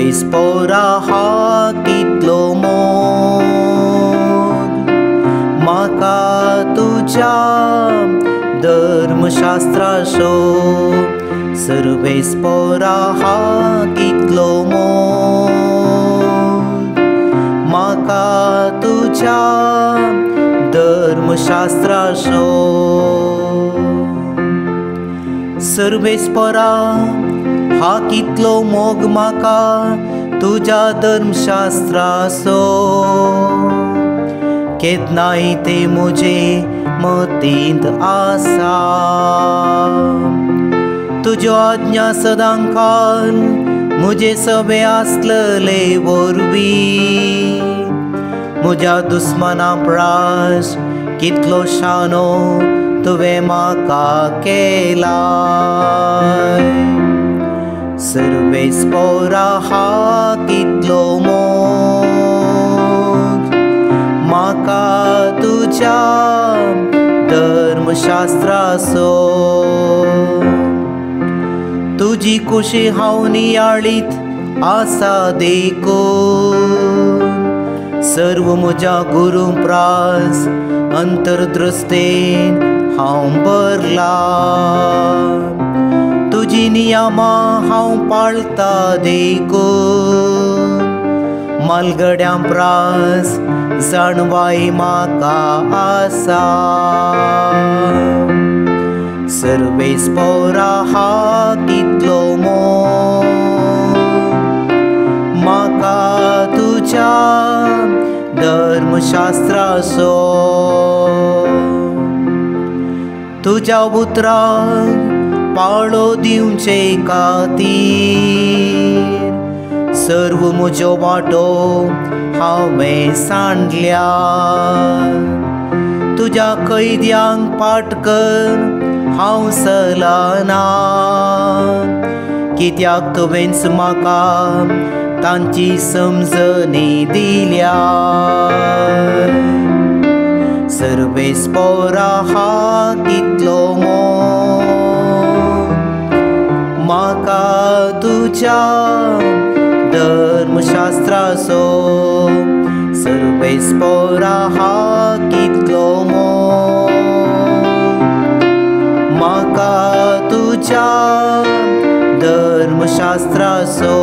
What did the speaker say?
सर्वेस्परा हा कितलो मोग म्हाका तुज्या धर्मशास्त्राचो सर्वेस्परा हा कितलो मोग म्हाका तुज्या धर्मशास्त्राचो सर्वेस्परा हा कितलो मोग म्हाका तुज्या धर्मशास्त्राचो केन्नाय ते म्हजे मतींत आसा तुज्यो आज्ञा सदांकाळ म्हजे सवे आसलेले वरवीं म्हज्या दुस्मनां प्रास कितलो शानो तुवें म्हाका केलाय सर्वेस्परा हा कितलो मोग म्हाका तुज्या धर्मशास्त्राचो तुजी कुशी हांव नियाळीत आसा देखून सर्व म्हज्या गुरू प्रास अंतरदृश्टेन हांव भरला तुजी नियमां हांव पाळटा देखून मालगड्यां प्रास जाणवाय म्हाका आसा सर्वेस्परा हा कितलो मोग म्हाका तुज्या धर्मशास्त्राचो तुज्या उतरांक पाळो दिवचे खातीर सर्व म्हजो वाटो हांवें सांडल्या तुज्या कैद्यांक पाटकर हांव चलना कित्याक तुवेंच म्हाका तांची समजणी दिल्या सर्वेस्परा हा कितलो मोग म्हाका तुज्या धर्मशास्त्राचो सर्वेस्परा हा कितलो मोग म्हाका तुज्या धर्मशास्त्राचो